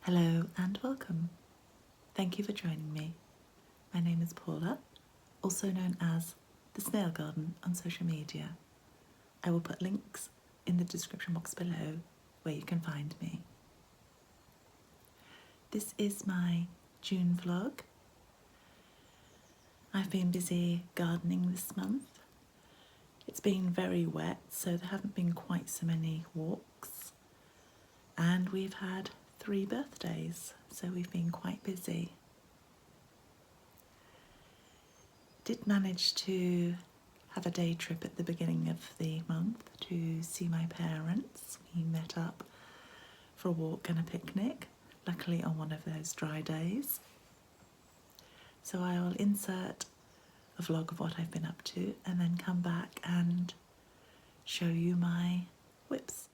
Hello and welcome. Thank you for joining me. My name is Paula, also known as The Snail Garden on social media. I will put links in the description box below where you can find me. This is my June vlog. I've been busy gardening this month. It's been very wet, so there haven't been quite so many walks. And we've had 3 birthdays, so we've been quite busy. Did manage to have a day trip at the beginning of the month to see my parents. We met up for a walk and a picnic, luckily on one of those dry days. So I will insert a vlog of what I've been up to and then come back and show you my whips.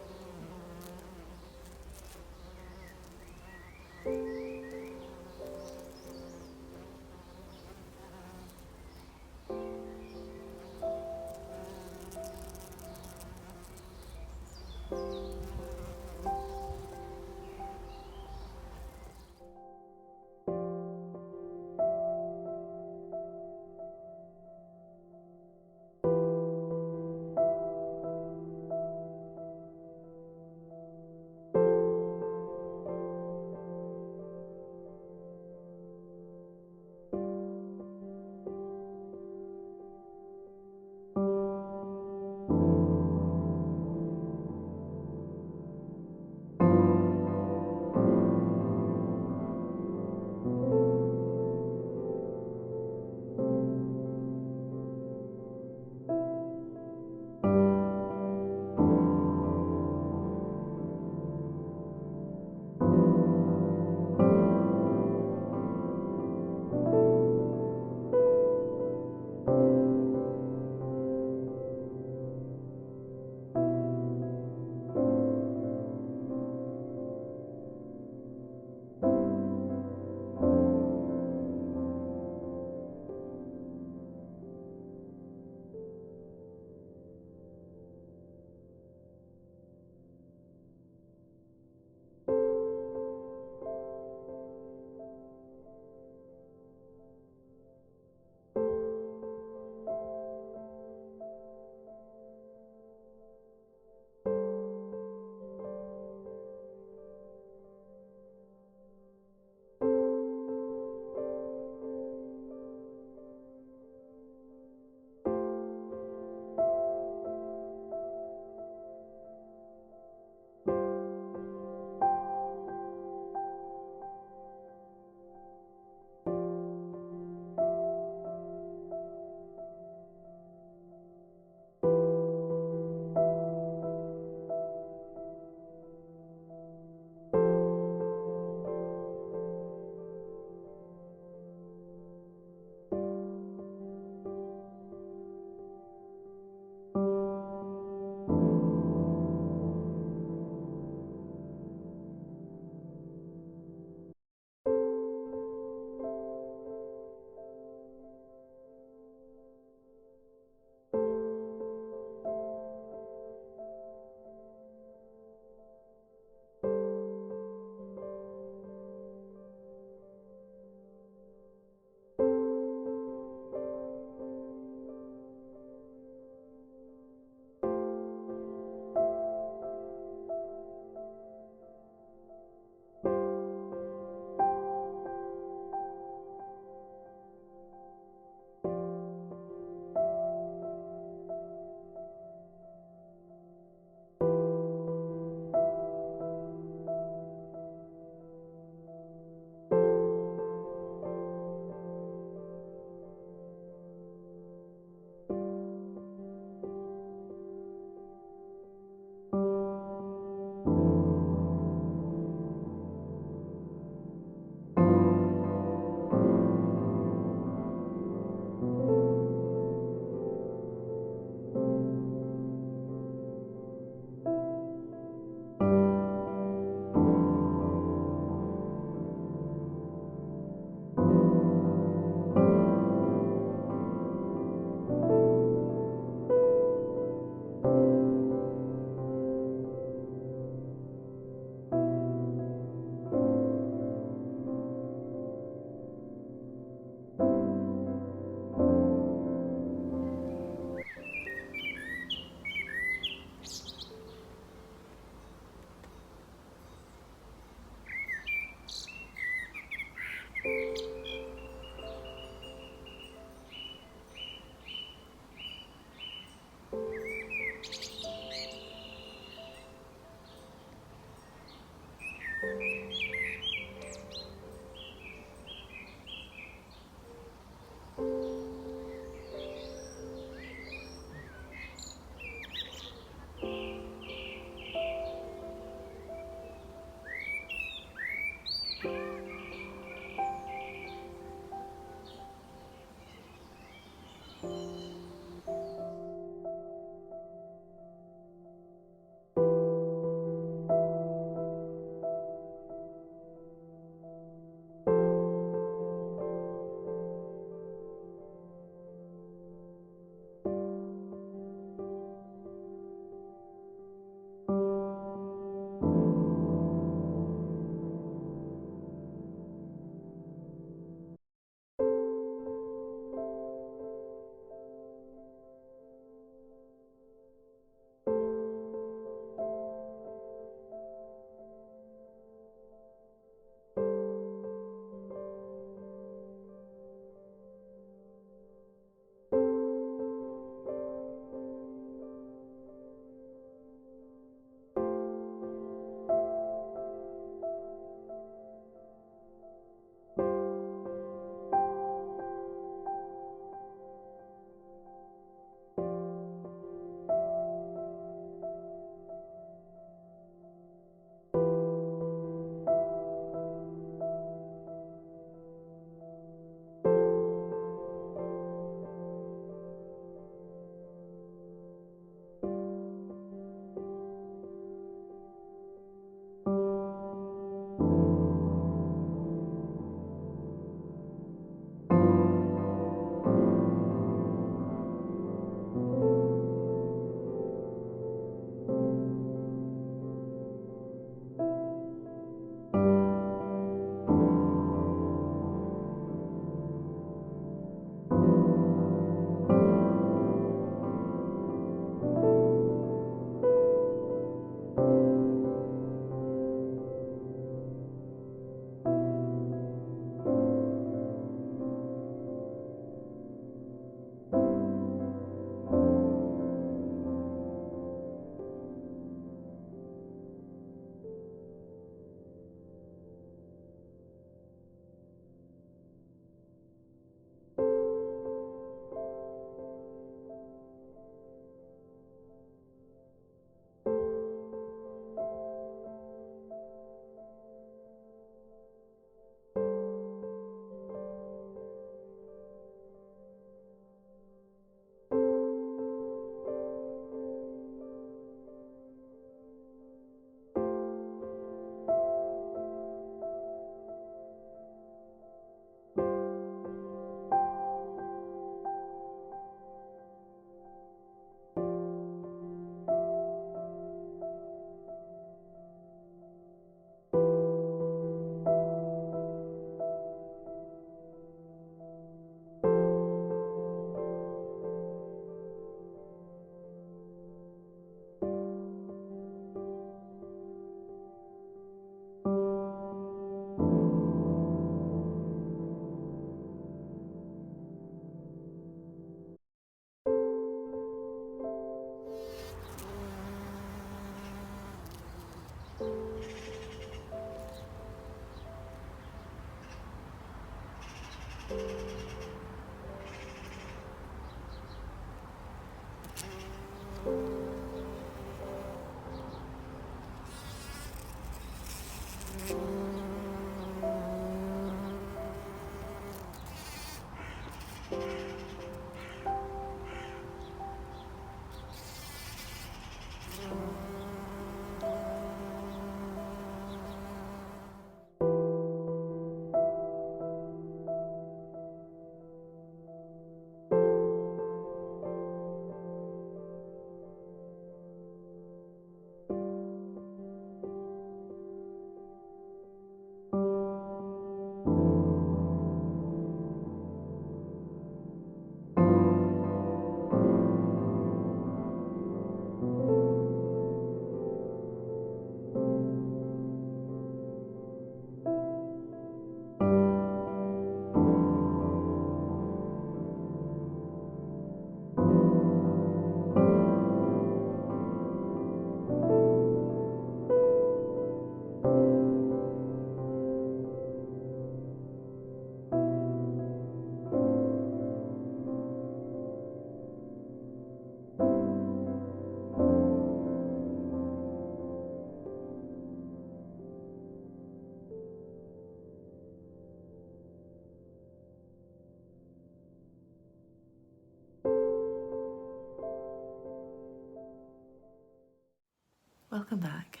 Welcome back.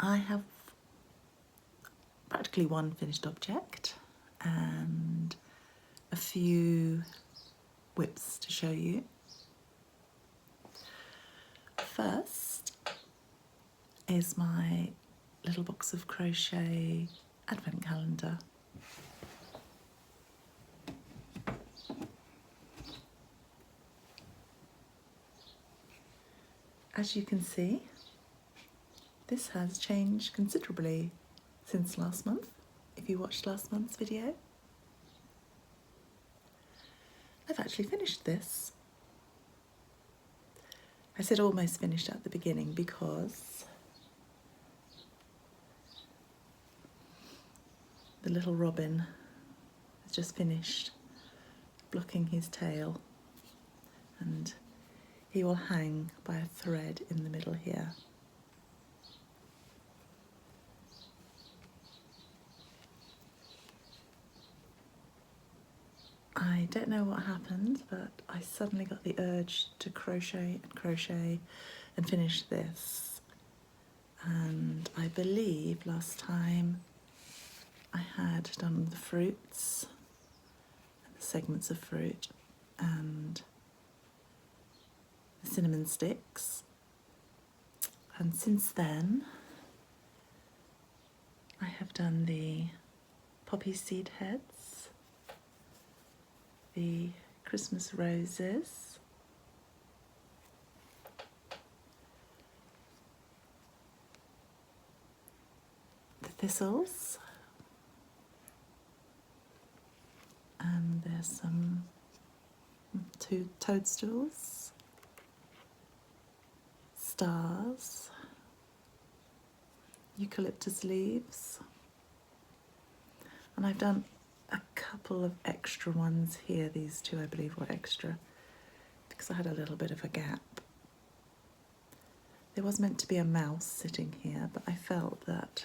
I have practically one finished object and a few whips to show you. First is my little box of crochet advent calendar. As you can see, this has changed considerably since last month, if you watched last month's video. I've actually finished this. I said almost finished at the beginning because the little robin has just finished blocking his tail, and he will hang by a thread in the middle here. I don't know what happened, but I suddenly got the urge to crochet and finish this. And I believe last time I had done the fruits, the segments of fruit, and the cinnamon sticks. And since then, I have done the poppy seed heads, the Christmas roses, the thistles, and there's some two toadstools, stars, eucalyptus leaves, and I've done a couple of extra ones here. These two I believe were extra because I had a little bit of a gap. There was meant to be a mouse sitting here, but I felt that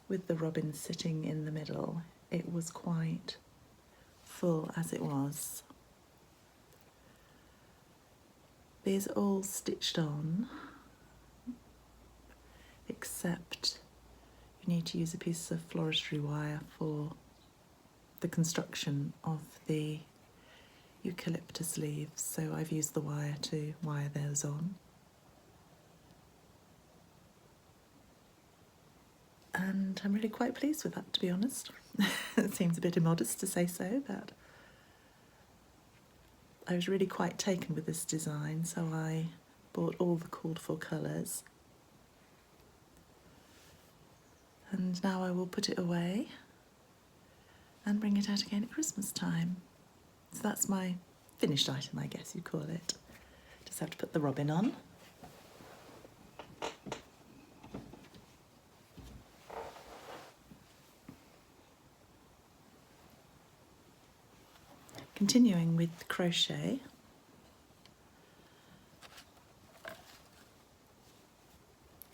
with the robin sitting in the middle, it was quite full as it was. These are all stitched on, except you need to use a piece of floristry wire for the construction of the eucalyptus leaves, so I've used the wire to wire those on. And I'm really quite pleased with that, to be honest. It seems a bit immodest to say so, but I was really quite taken with this design, so I bought all the called for colours. And now I will put it away and bring it out again at Christmas time. So that's my finished item, I guess you'd call it. Just have to put the robin on. Continuing with crochet,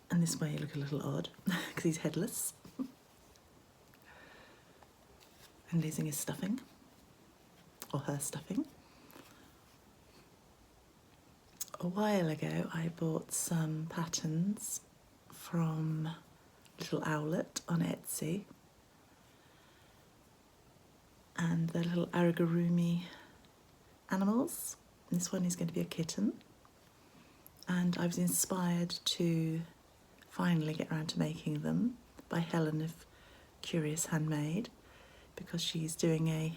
and this way you look a little odd because he's headless and losing his stuffing, or her stuffing. A while ago I bought some patterns from Little Owlet on Etsy, and they're little aragurumi animals. This one is going to be a kitten, and I was inspired to finally get around to making them by Helen of Curious Handmade, because she's doing a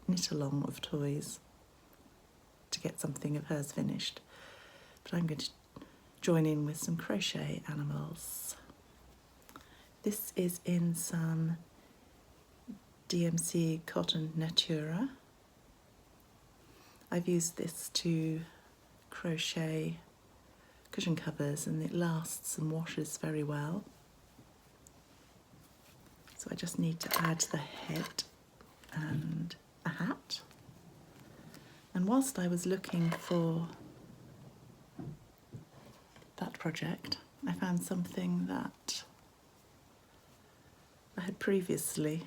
knit-along of toys to get something of hers finished. But I'm going to join in with some crochet animals. This is in some DMC Cotton Natura. I've used this to crochet cushion covers, and it lasts and washes very well. So I just need to add the head and a hat. And whilst I was looking for that project, I found something that I had previously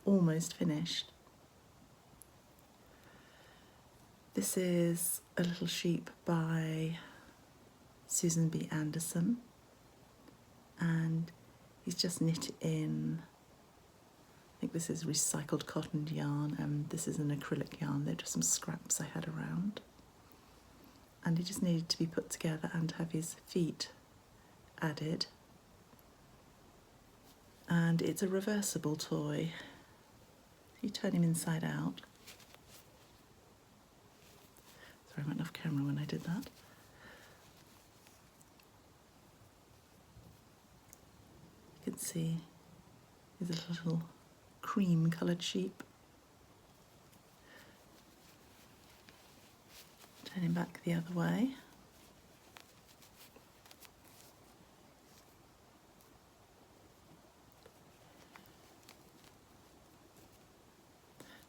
almost finished. This is A Little Sheep by Susan B. Anderson, and he's just knit in, I think this is recycled cotton yarn, and this is an acrylic yarn. They're just some scraps I had around. And he just needed to be put together and have his feet added. And it's a reversible toy. You turn him inside out. Sorry, I went off camera when I did that. You can see he's a little cream coloured sheep. Turn him back the other way.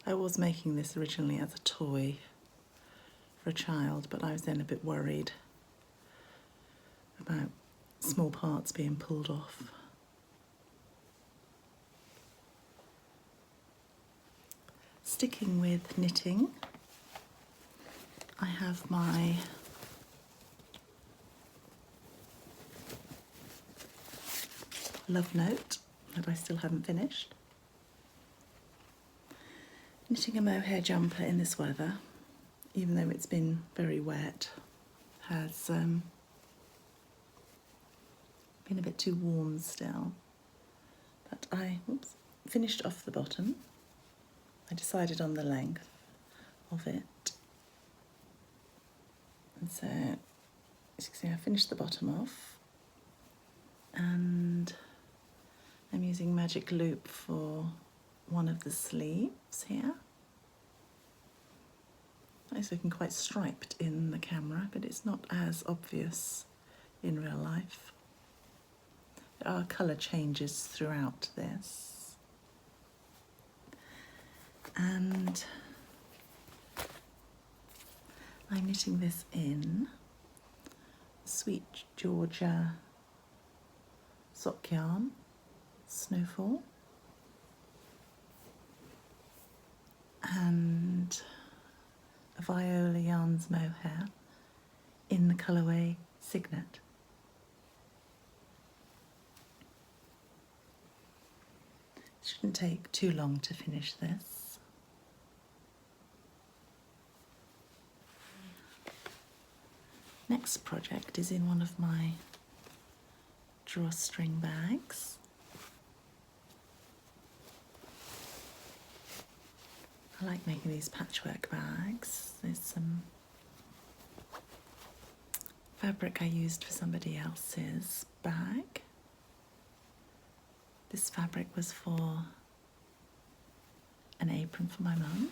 I was making this originally as a toy for a child, but I was then a bit worried about small parts being pulled off. Sticking with knitting, I have my love note that I still haven't finished. Knitting a mohair jumper in this weather, even though it's been very wet, has been a bit too warm still. But I finished off the bottom. I decided on the length of it. And so, as you can see, I finished the bottom off. And I'm using magic loop for one of the sleeves here. It's looking quite striped in the camera, but it's not as obvious in real life. There are colour changes throughout this. And I'm knitting this in Sweet Georgia sock yarn, Snowfall, and a Viola Yarns mohair in the colourway Signet. It shouldn't take too long to finish this. Next project is in one of my drawstring bags. I like making these patchwork bags. There's some fabric I used for somebody else's bag. This fabric was for an apron for my mum.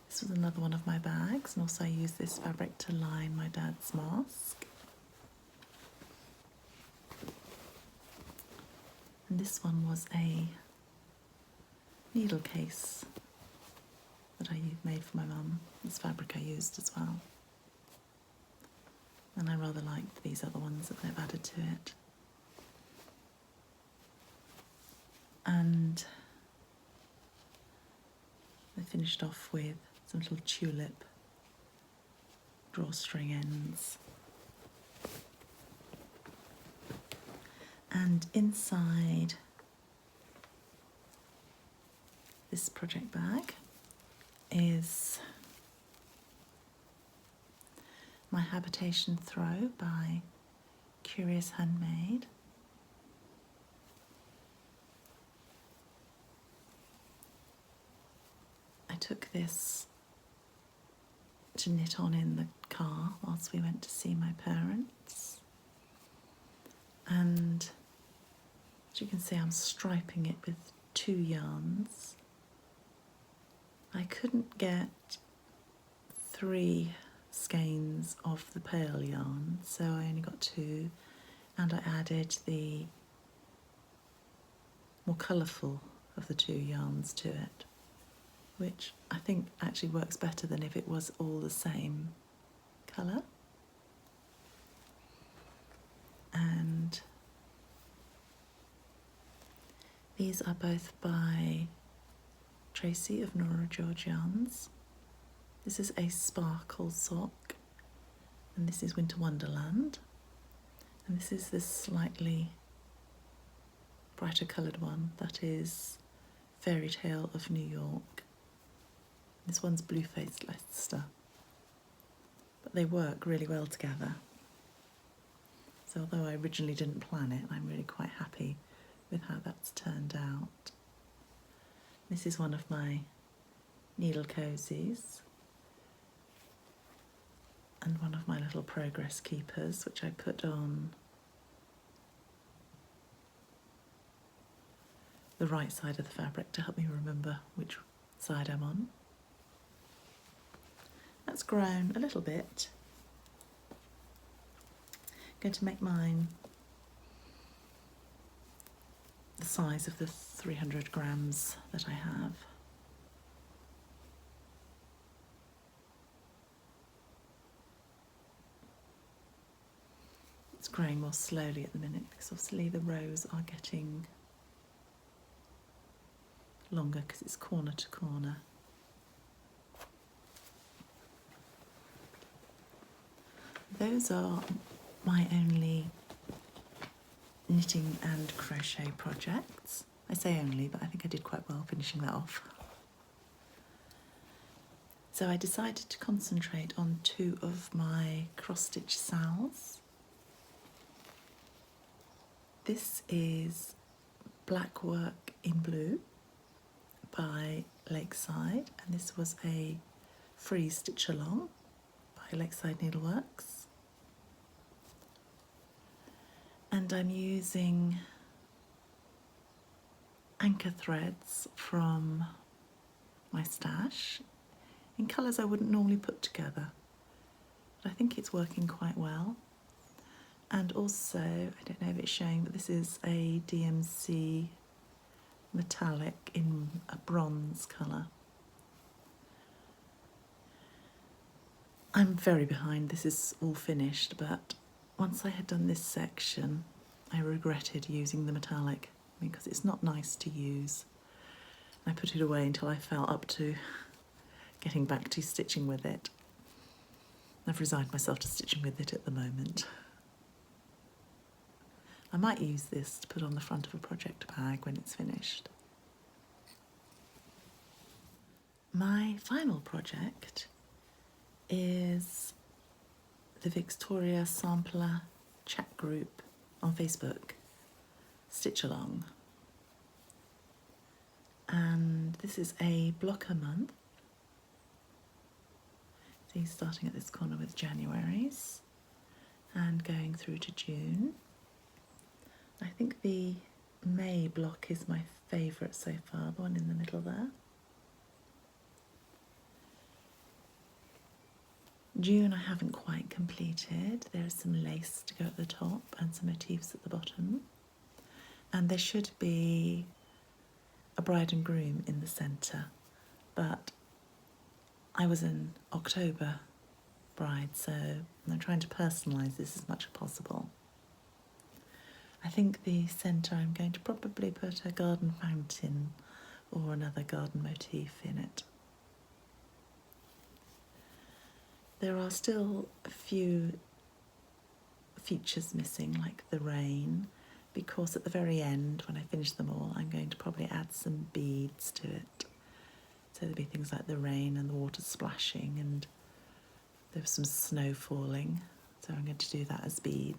This was another one of my bags, and also I used this fabric to line my dad's mask. And this one was a needle case that I made for my mum. This fabric I used as well. And I rather liked these other ones that they've added to it. And I finished off with some little tulip drawstring ends. And inside this project bag is my Habitation Throw by Curious Handmade. I took this to knit on in the car whilst we went to see my parents, and as you can see, I'm striping it with 2 yarns. I couldn't get 3 skeins of the pale yarn, so I only got 2, and I added the more colourful of the 2 yarns to it, which I think actually works better than if it was all the same colour. And these are both by Tracy of Nora George Yarns. This is a sparkle sock, and this is Winter Wonderland, and this is this slightly brighter coloured one that is Fairy Tale of New York. This one's Blue-Faced Leicester, but they work really well together. So although I originally didn't plan it, I'm really quite happy with how that's turned out. This is one of my needle cozies and one of my little progress keepers, which I put on the right side of the fabric to help me remember which side I'm on. That's grown a little bit. I'm going to make mine the size of the 300 grams that I have. It's growing more slowly at the minute because obviously the rows are getting longer because it's corner to corner. Those are my only knitting and crochet projects. I say only, but I think I did quite well finishing that off. So I decided to concentrate on two of my cross-stitch sals. This is Blackwork in Blue by Lakeside, and this was a free stitch along by Lakeside Needleworks. And I'm using anchor threads from my stash in colours I wouldn't normally put together, but I think it's working quite well. And also, I don't know if it's showing, but this is a DMC Metallic in a bronze colour. I'm very behind, this is all finished, but once I had done this section, I regretted using the metallic because it's not nice to use. I put it away until I felt up to getting back to stitching with it. I've resigned myself to stitching with it at the moment. I might use this to put on the front of a project bag when it's finished. My final project is the Victoria Sampler chat group on Facebook, Stitch Along. And this is a block a month. So starting at this corner with January's and going through to June. I think the May block is my favourite so far, the one in the middle there. June I haven't quite completed. There is some lace to go at the top and some motifs at the bottom. And there should be a bride and groom in the centre, but I was an October bride, so I'm trying to personalise this as much as possible. I think the centre I'm going to probably put a garden fountain or another garden motif in it. There are still a few features missing, like the rain, because at the very end, when I finish them all, I'm going to probably add some beads to it. So there'll be things like the rain and the water splashing, and there was some snow falling, so I'm going to do that as beads.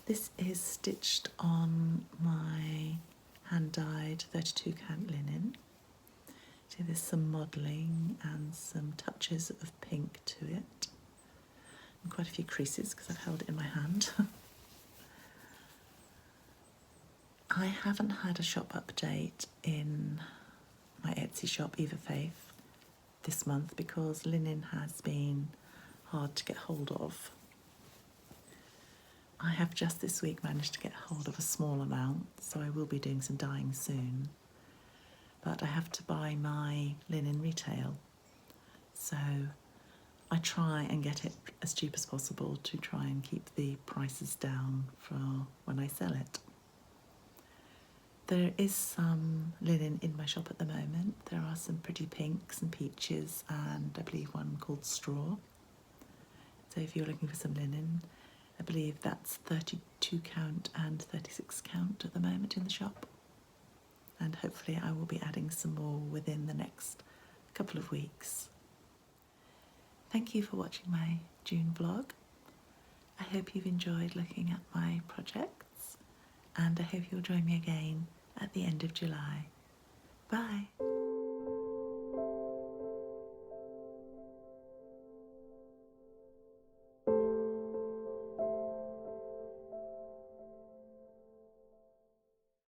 This is stitched on my hand-dyed 32 count linen. So there's some modelling and some touches of pink to it, and quite a few creases because I've held it in my hand. I haven't had a shop update in my Etsy shop, Eva Faith, this month because linen has been hard to get hold of. I have just this week managed to get hold of a small amount, so I will be doing some dyeing soon. But I have to buy my linen retail, so I try and get it as cheap as possible to try and keep the prices down for when I sell it. There is some linen in my shop at the moment. There are some pretty pinks and peaches and I believe one called straw. So if you're looking for some linen, I believe that's 32 count and 36 count at the moment in the shop. And hopefully I will be adding some more within the next couple of weeks. Thank you for watching my June vlog. I hope you've enjoyed looking at my projects and I hope you'll join me again at the end of July. Bye!